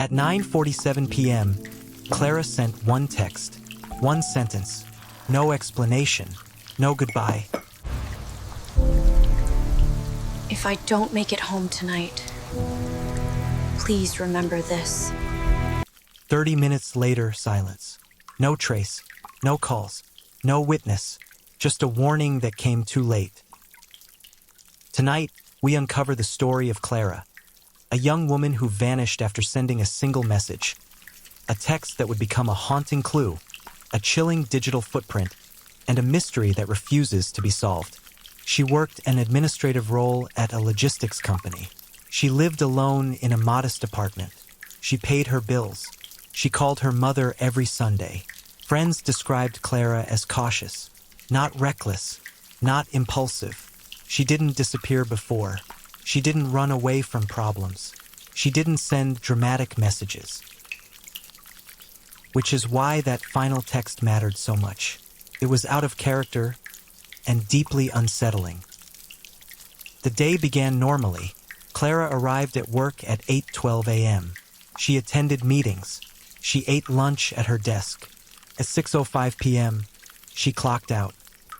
At 9:47 p.m., Clara sent one text, one sentence, no explanation, no goodbye. If I don't make it home tonight, please remember this. 30 minutes later, silence. No trace, no calls, no witness, just a warning that came too late. Tonight, we uncover the story of Clara, a young woman who vanished after sending a single message, a text that would become a haunting clue, a chilling digital footprint, and a mystery that refuses to be solved. She worked an administrative role at a logistics company. She lived alone in a modest apartment. She paid her bills. She called her mother every Sunday. Friends described Clara as cautious, not reckless, not impulsive. She didn't disappear before. She didn't run away from problems. She didn't send dramatic messages. Which is why that final text mattered so much. It was out of character and deeply unsettling. The day began normally. Clara arrived at work at 8:12 a.m. She attended meetings. She ate lunch at her desk. At 6:05 p.m., she clocked out.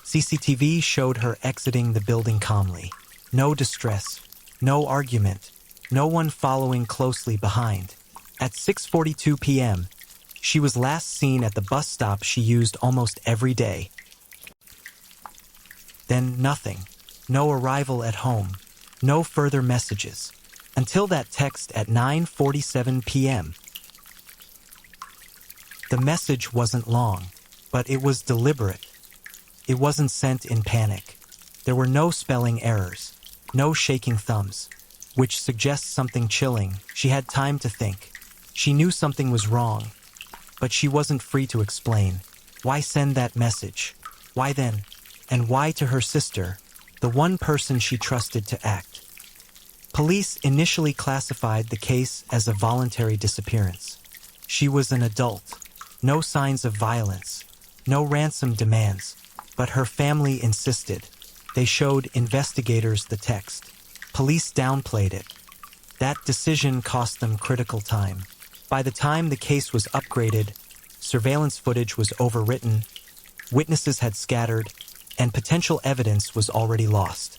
CCTV showed her exiting the building calmly. No distress, no argument, no one following closely behind. At 6:42 p.m., she was last seen at the bus stop she used almost every day. Then nothing. No arrival at home. No further messages. Until that text at 9:47 p.m. The message wasn't long, but it was deliberate. It wasn't sent in panic. There were no spelling errors, no shaking thumbs, which suggests something chilling. She had time to think. She knew something was wrong, but she wasn't free to explain. Why send that message? Why then? And why to her sister, the one person she trusted to act? Police initially classified the case as a voluntary disappearance. She was an adult. No signs of violence. No ransom demands. But her family insisted. They showed investigators the text. Police downplayed it. That decision cost them critical time. By the time the case was upgraded, surveillance footage was overwritten, witnesses had scattered, and potential evidence was already lost.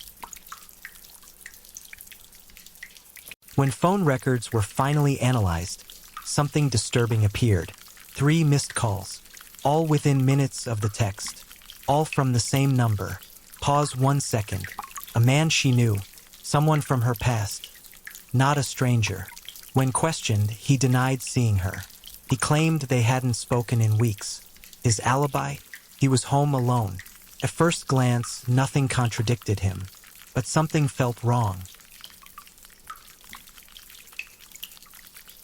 When phone records were finally analyzed, something disturbing appeared. 3 missed calls, all within minutes of the text, all from the same number. Pause 1 second. A man she knew, someone from her past, not a stranger. When questioned, he denied seeing her. He claimed they hadn't spoken in weeks. His alibi? He was home alone. At first glance, nothing contradicted him, but something felt wrong.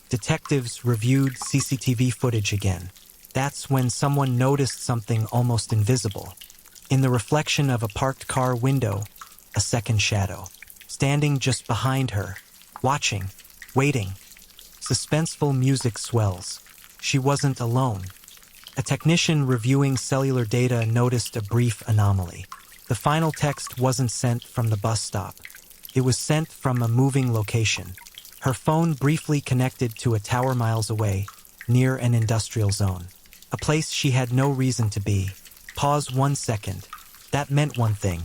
Detectives reviewed CCTV footage again. That's when someone noticed something almost invisible. In the reflection of a parked car window, a second shadow, standing just behind her, watching, waiting. Suspenseful music swells. She wasn't alone. A technician reviewing cellular data noticed a brief anomaly. The final text wasn't sent from the bus stop. It was sent from a moving location. Her phone briefly connected to a tower miles away, near an industrial zone. A place she had no reason to be. Pause 1 second. That meant one thing.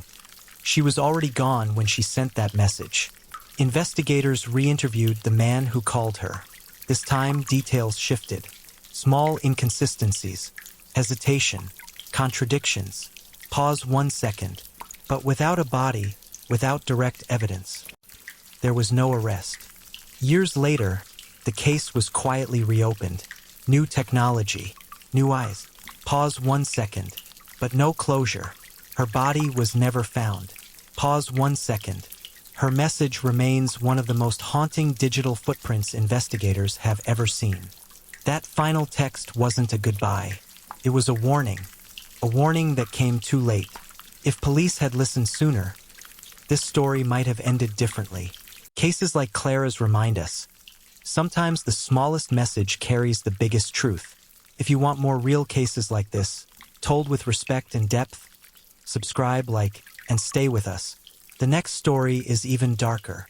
She was already gone when she sent that message. Investigators re-interviewed the man who called her. This time, details shifted. Small inconsistencies, hesitation, contradictions. Pause 1 second. But without a body, without direct evidence, there was no arrest. Years later, the case was quietly reopened. New technology, new eyes. Pause 1 second. But no closure. Her body was never found. Pause 1 second. Her message remains one of the most haunting digital footprints investigators have ever seen. That final text wasn't a goodbye. It was a warning that came too late. If police had listened sooner, this story might have ended differently. Cases like Clara's remind us, sometimes the smallest message carries the biggest truth. If you want more real cases like this, told with respect and depth, subscribe, like, and stay with us. The next story is even darker.